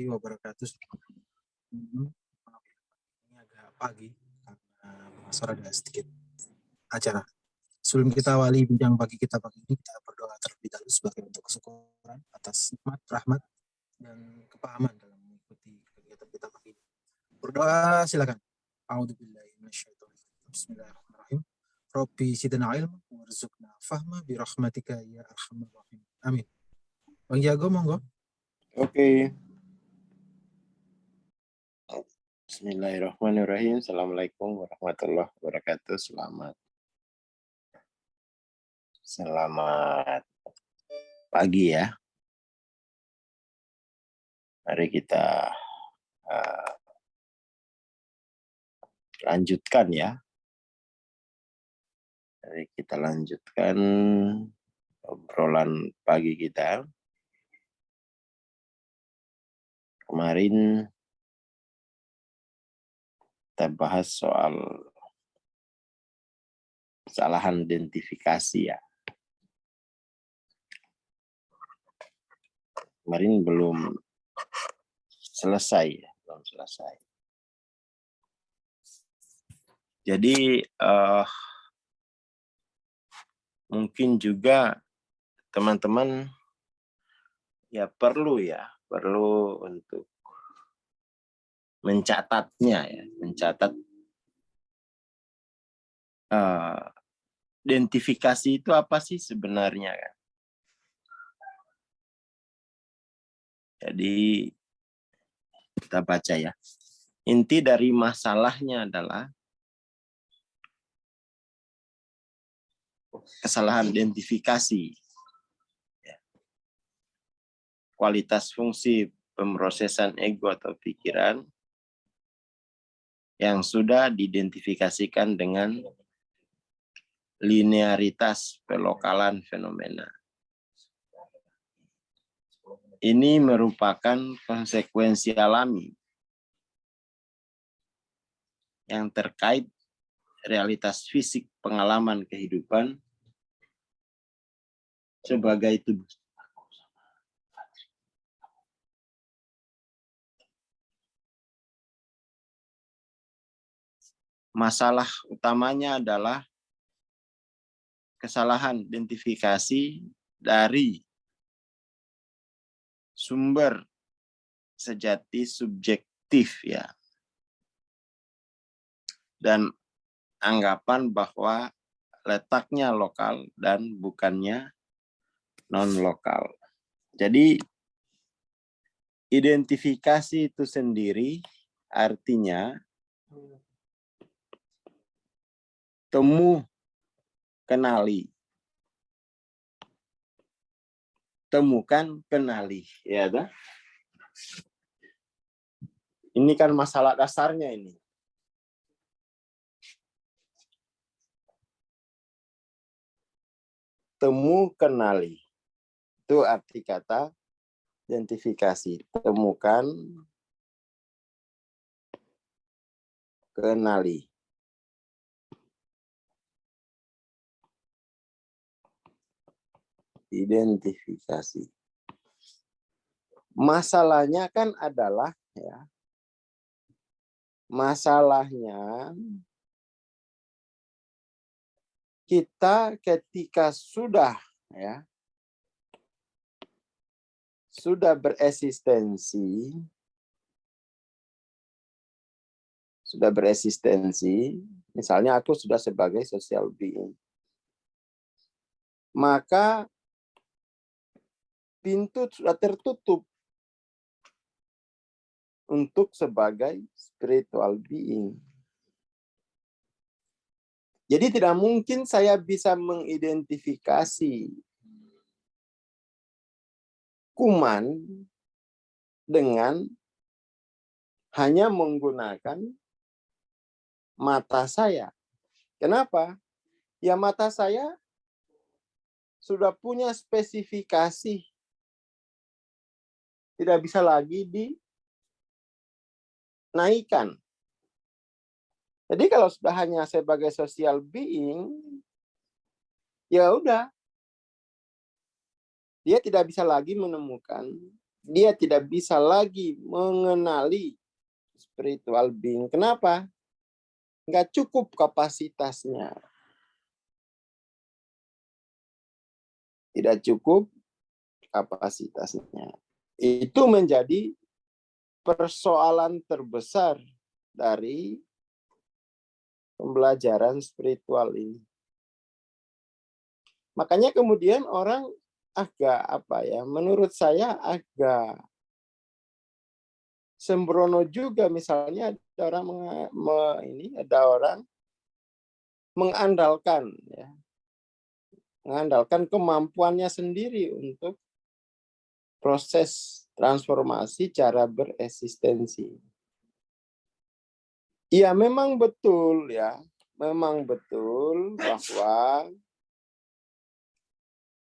warahmatullahi wabarakatuh. Ini agak pagi karena sore ada sedikit acara. Sebelum kita awali bincang pagi kita pagi ini, kita berdoa terlebih dahulu sebagai bentuk kesyukuran atas nikmat, rahmat, dan kepahaman dalam mengikuti kegiatan kita pagi ini. Berdoa silakan. A'udzubillahi minasyaitonirrajim. Bismillahirrahmanirrahim. Rabbi zidna ilma warzuqna fahma birahmatika ya arhamar rahim. Amin. Bang Jago monggo. Oke. Bismillahirrahmanirrahim. Assalamualaikum warahmatullahi wabarakatuh. Selamat pagi ya. Mari kita lanjutkan ya. Mari kita lanjutkan obrolan pagi kita. Kemarin kita bahas soal kesalahan identifikasi ya. Kemarin belum selesai ya, belum selesai. Jadi mungkin juga teman-teman ya perlu untuk mencatatnya ya, mencatat identifikasi itu apa sih sebenarnya kan? Jadi kita baca ya. Inti dari masalahnya adalah kesalahan identifikasi. Kualitas fungsi pemrosesan ego atau pikiran yang sudah diidentifikasikan dengan linearitas pelokalan fenomena. Ini merupakan konsekuensi alami yang terkait realitas fisik pengalaman kehidupan sebagai tubuh. Masalah utamanya adalah kesalahan identifikasi dari sumber sejati subjektif ya. Dan anggapan bahwa letaknya lokal dan bukannya non-lokal. Jadi identifikasi itu sendiri artinya temu kenali. Temukan kenali ya dah. Ini kan masalah dasarnya ini. Temu kenali. Itu arti kata identifikasi. Temukan kenali. Identifikasi. Masalahnya kan adalah ya. Masalahnya kita ketika sudah bereksistensi, misalnya aku sudah sebagai social being, maka pintu sudah tertutup untuk sebagai spiritual being. Jadi tidak mungkin saya bisa mengidentifikasi kuman dengan hanya menggunakan mata saya. Kenapa? Ya mata saya sudah punya spesifikasi. Tidak bisa lagi dinaikkan. Jadi kalau sudah hanya sebagai social being, ya udah. Dia tidak bisa lagi menemukan dia tidak bisa lagi mengenali spiritual being. Kenapa? Nggak cukup kapasitasnya. Tidak cukup kapasitasnya. Itu menjadi persoalan terbesar dari pembelajaran spiritual ini. Makanya kemudian orang agak menurut saya agak sembrono juga, misalnya ada orang mengandalkan kemampuannya sendiri untuk proses transformasi cara bereksistensi. Ya memang betul bahwa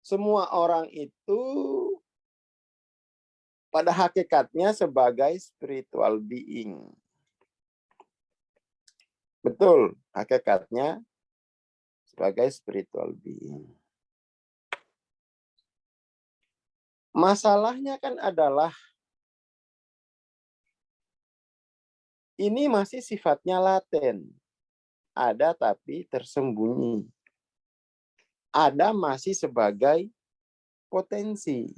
semua orang itu pada hakikatnya sebagai spiritual being. Betul, hakikatnya sebagai spiritual being. Masalahnya kan adalah ini masih sifatnya laten. Ada tapi tersembunyi. Ada masih sebagai potensi.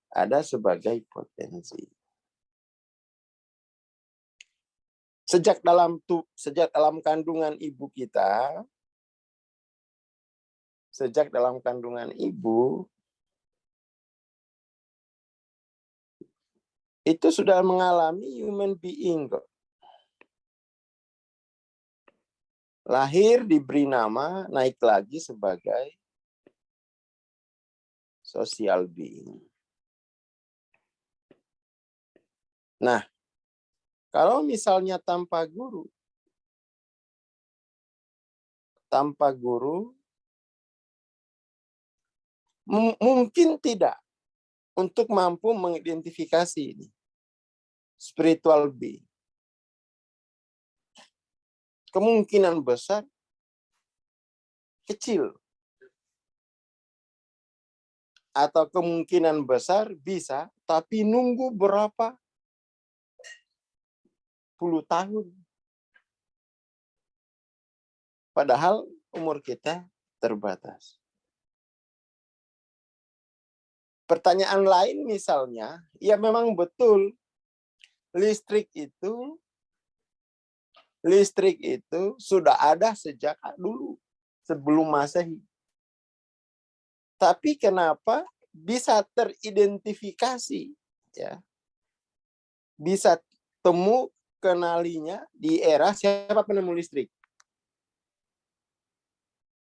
Ada sebagai potensi. Sejak dalam kandungan ibu kita, itu sudah mengalami human being kok. Lahir, diberi nama, naik lagi sebagai social being. Nah, kalau misalnya tanpa guru mungkin tidak untuk mampu mengidentifikasi ini spiritual being. Kemungkinan besar kecil. Atau kemungkinan besar bisa, tapi nunggu berapa puluh tahun. Padahal umur kita terbatas. Pertanyaan lain misalnya, ya memang betul listrik itu sudah ada sejak dulu, sebelum Masehi. Tapi kenapa bisa teridentifikasi, ya, bisa temu kenalinya di era siapa penemu listrik?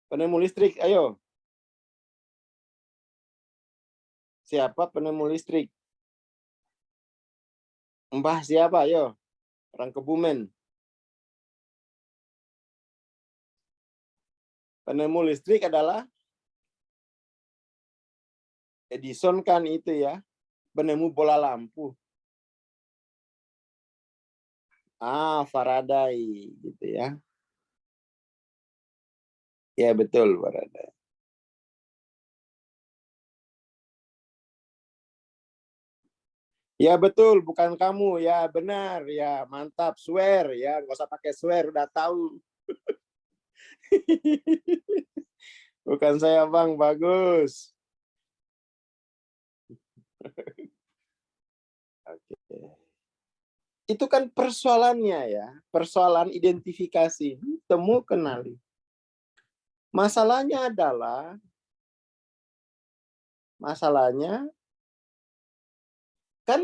Penemu listrik, ayo. Siapa penemu listrik? Mbah siapa, ayo? Orang Kebumen. Penemu listrik adalah Edison kan itu ya, penemu bola lampu. Faraday gitu ya. Ya betul, Faraday. Ya betul, bukan kamu. Ya benar, ya mantap, swear ya, nggak usah pakai swear, udah tahu. Bukan saya Bang, bagus. Oke. Itu kan persoalannya ya, persoalan identifikasi, temu kenali. Masalahnya kan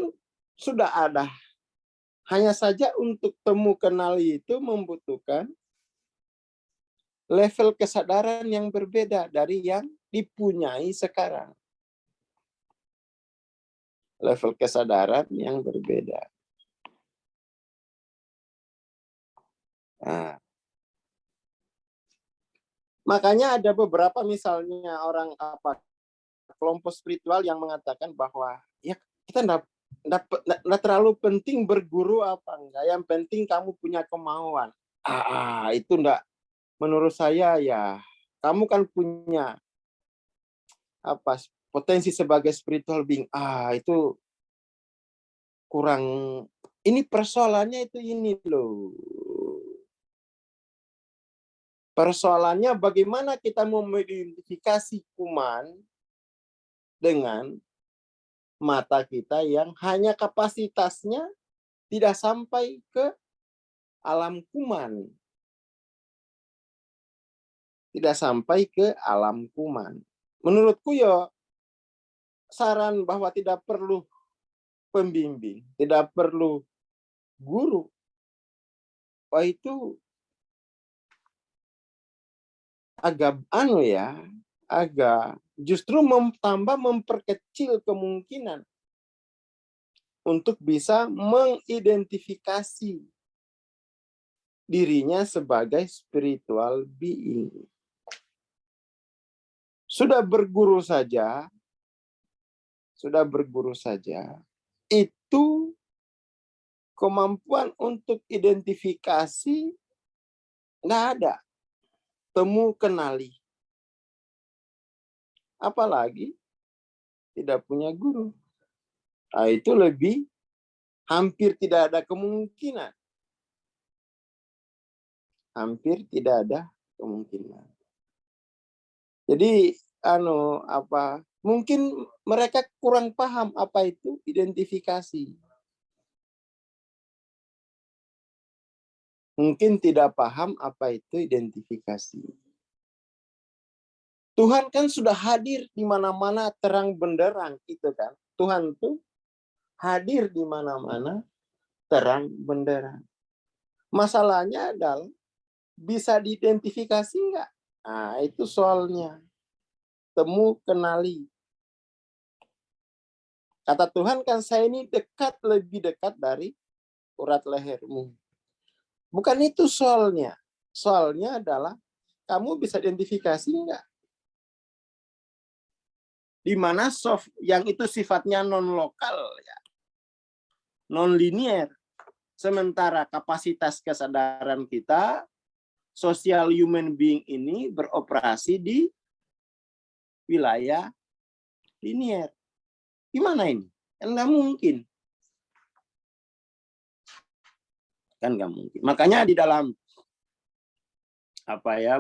sudah ada. Hanya saja untuk temu kenali itu membutuhkan level kesadaran yang berbeda dari yang dipunyai sekarang. Level kesadaran yang berbeda. Nah, makanya ada beberapa misalnya orang kelompok spiritual yang mengatakan bahwa ya kita nggak terlalu penting berguru apa enggak, yang penting kamu punya kemauan. Itu enggak, menurut saya ya kamu kan punya potensi sebagai spiritual being. Itu kurang. Ini persoalannya itu ini loh. Persoalannya bagaimana kita mengidentifikasi kuman dengan mata kita yang hanya kapasitasnya tidak sampai ke alam kuman. Tidak sampai ke alam kuman. Menurutku ya saran bahwa tidak perlu pembimbing, tidak perlu guru. Wah, itu agak agak justru tambah memperkecil kemungkinan untuk bisa mengidentifikasi dirinya sebagai spiritual being. Sudah berguru saja, itu kemampuan untuk identifikasi nggak ada. Temu kenali. Apalagi tidak punya guru. Itu lebih hampir tidak ada kemungkinan. Hampir tidak ada kemungkinan. Jadi mungkin mereka kurang paham apa itu identifikasi. Mungkin tidak paham apa itu identifikasi. Tuhan kan sudah hadir di mana-mana terang benderang itu kan. Tuhan tuh hadir di mana-mana terang benderang. Masalahnya adalah bisa diidentifikasi enggak? Itu soalnya. Temu kenali. Kata Tuhan kan saya ini lebih dekat dari urat lehermu. Bukan itu soalnya. Soalnya adalah kamu bisa identifikasi enggak? Di mana soft yang itu sifatnya non-lokal ya. Non-linear. Sementara kapasitas kesadaran kita, social human being ini beroperasi di wilayah linear. Gimana ini? Kan nggak mungkin. Makanya di dalam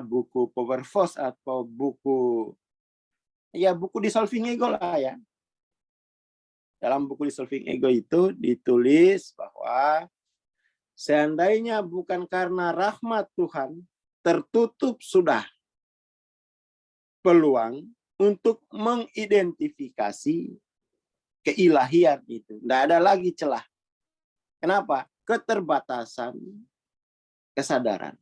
buku Power Force atau buku Dissolving Ego lah ya. Dalam buku Dissolving Ego itu ditulis bahwa seandainya bukan karena rahmat Tuhan, tertutup sudah peluang untuk mengidentifikasi keilahian itu. Tidak ada lagi celah. Kenapa? Keterbatasan kesadaran.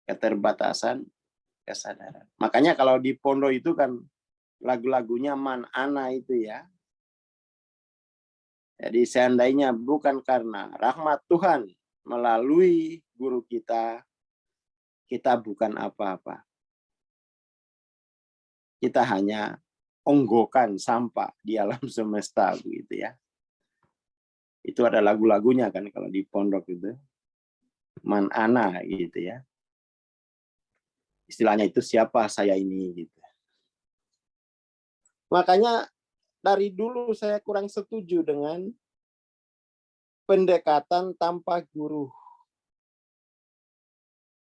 Keterbatasan kesadaran. Makanya kalau di pondok itu kan lagu-lagunya Man Ana itu ya. Jadi seandainya bukan karena rahmat Tuhan melalui guru kita, kita bukan apa-apa. Kita hanya onggokan sampah di alam semesta begitu ya. Itu ada lagu-lagunya kan kalau di pondok itu. Man Ana gitu ya. Istilahnya itu siapa saya ini gitu. Makanya dari dulu saya kurang setuju dengan pendekatan tanpa guru.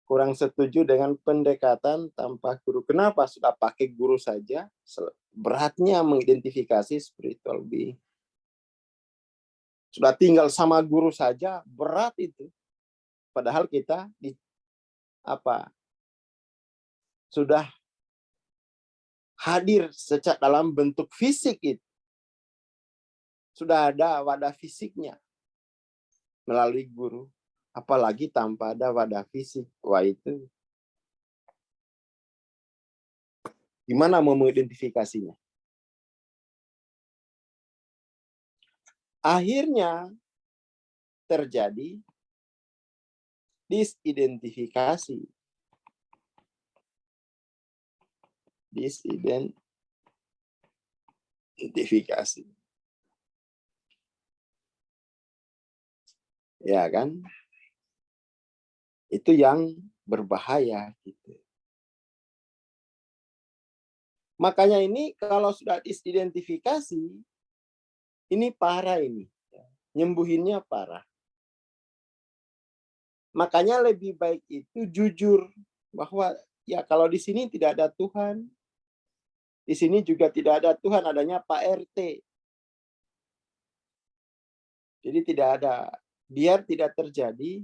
Kurang setuju dengan pendekatan tanpa guru. Kenapa? Sudah pakai guru saja, beratnya mengidentifikasi spiritual being. Sudah tinggal sama guru saja, berat itu. Padahal kita sudah hadir secara dalam bentuk fisik itu. Sudah ada wadah fisiknya melalui guru. Apalagi tanpa ada wadah fisik. Wah itu. Gimana mau mengidentifikasinya? Akhirnya terjadi disidentifikasi. Disidentifikasi. Ya kan? Itu yang berbahaya gitu. Makanya ini kalau sudah diidentifikasi, ini parah ini. Nyembuhinnya parah. Makanya lebih baik itu jujur bahwa ya kalau di sini tidak ada Tuhan, di sini juga tidak ada Tuhan, adanya Pak RT. Jadi tidak ada, biar tidak terjadi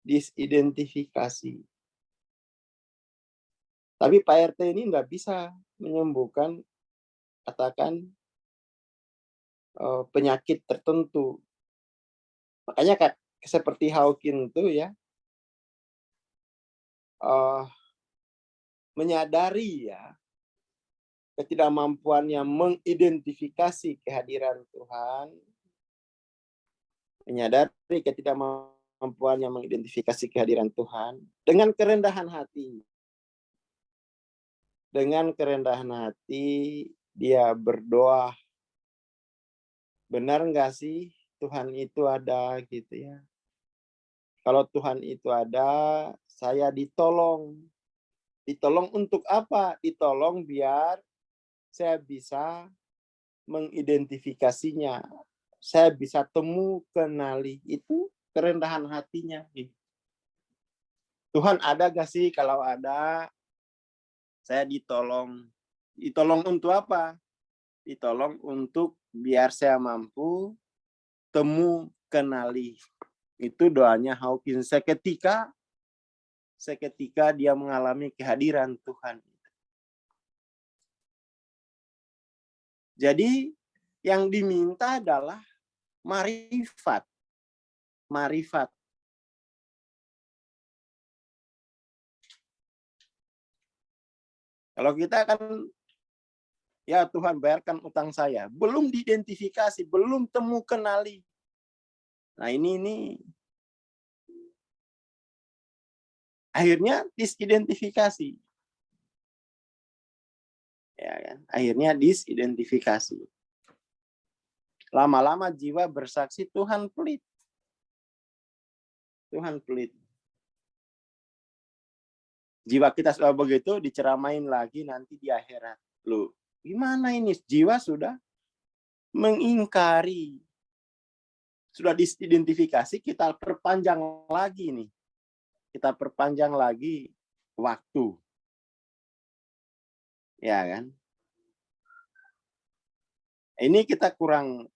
disidentifikasi. Tapi Pak RT ini nggak bisa menyembuhkan, katakan, penyakit tertentu. Makanya seperti Hawking itu ya, menyadari ya ketidakmampuannya mengidentifikasi kehadiran Tuhan, menyadari ketidakmampuannya mengidentifikasi kehadiran Tuhan dengan kerendahan hati. Dengan kerendahan hati dia berdoa, benar nggak sih Tuhan itu ada gitu ya. Kalau Tuhan itu ada, saya ditolong. Ditolong untuk apa? Ditolong biar saya bisa mengidentifikasinya. Saya bisa temu, kenali. Itu kerendahan hatinya. Tuhan ada gak sih? Kalau ada, saya ditolong. Ditolong untuk apa? Ditolong untuk biar saya mampu temu, kenali. Itu doanya Hawking. Seketika dia mengalami kehadiran Tuhan. Jadi yang diminta adalah marifat. Marifat. Kalau kita kan, ya Tuhan bayarkan utang saya, belum diidentifikasi, belum temu kenali. Nah ini akhirnya disidentifikasi. Ya kan? Akhirnya disidentifikasi. Lama-lama jiwa bersaksi Tuhan pelit. Tuhan pelit. Jiwa kita sudah begitu, diceramain lagi nanti di akhirat. Loh, gimana ini? Jiwa sudah mengingkari. Sudah diidentifikasi, kita perpanjang lagi nih. Kita perpanjang lagi waktu. Ya kan? Ini kita kurang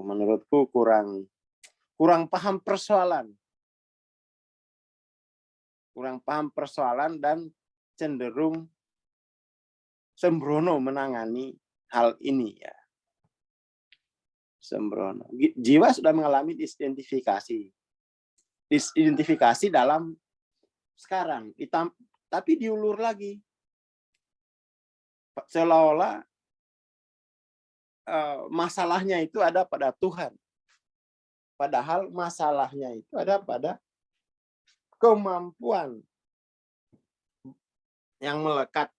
menurutku kurang paham persoalan. Kurang paham persoalan dan cenderung sembrono menangani hal ini ya. Sembrono. Jiwa sudah mengalami disidentifikasi. Disidentifikasi dalam sekarang, tapi diulur lagi. Seolah-olah masalahnya itu ada pada Tuhan. Padahal masalahnya itu ada pada kemampuan yang melekat.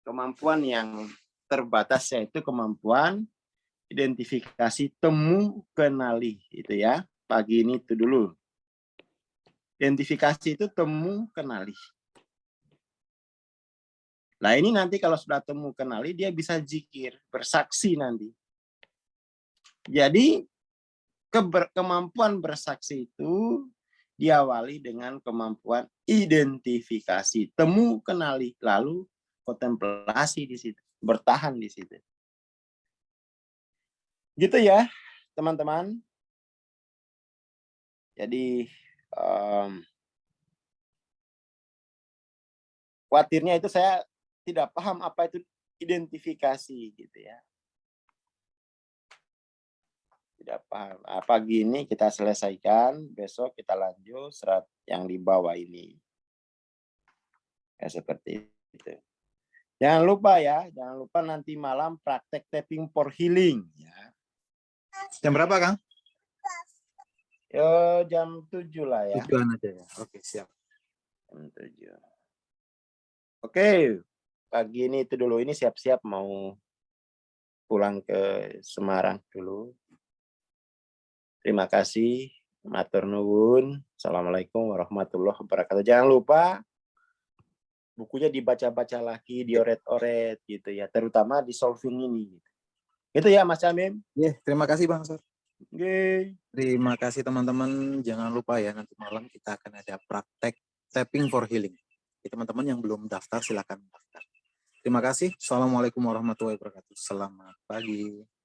Kemampuan yang terbatas yaitu kemampuan identifikasi, temu, kenali. Itu ya. Pagi ini itu dulu. Identifikasi itu temu, kenali. Nah ini nanti kalau sudah temu, kenali, dia bisa zikir, bersaksi nanti. Jadi kemampuan bersaksi itu diawali dengan kemampuan identifikasi, temu, kenali, lalu kontemplasi di situ, bertahan di situ. Gitu ya, teman-teman. Jadi khawatirnya itu saya tidak paham apa itu identifikasi gitu ya. Tidak paham. Pagi ini kita selesaikan, besok kita lanjut serat yang di bawah ini. Ya seperti itu. Jangan lupa ya, jangan lupa nanti malam praktek tapping for healing ya. Jam berapa, Kang? Jam 7 lah ya. 7-an aja ya. Oke, siap. Jam 7. Oke, pagi ini itu dulu. Ini siap-siap mau pulang ke Semarang dulu. Terima kasih. Matur nuwun. Assalamualaikum warahmatullahi wabarakatuh. Jangan lupa bukunya dibaca-baca lagi, dioret-oret gitu ya, terutama di solving ini. Itu ya Mas Amim. Terima kasih Bang Sor. Oke. Terima kasih teman-teman. Jangan lupa ya, nanti malam kita akan ada praktek tapping for healing. Jadi, teman-teman yang belum daftar silakan daftar. Terima kasih. Assalamualaikum warahmatullahi wabarakatuh. Selamat pagi.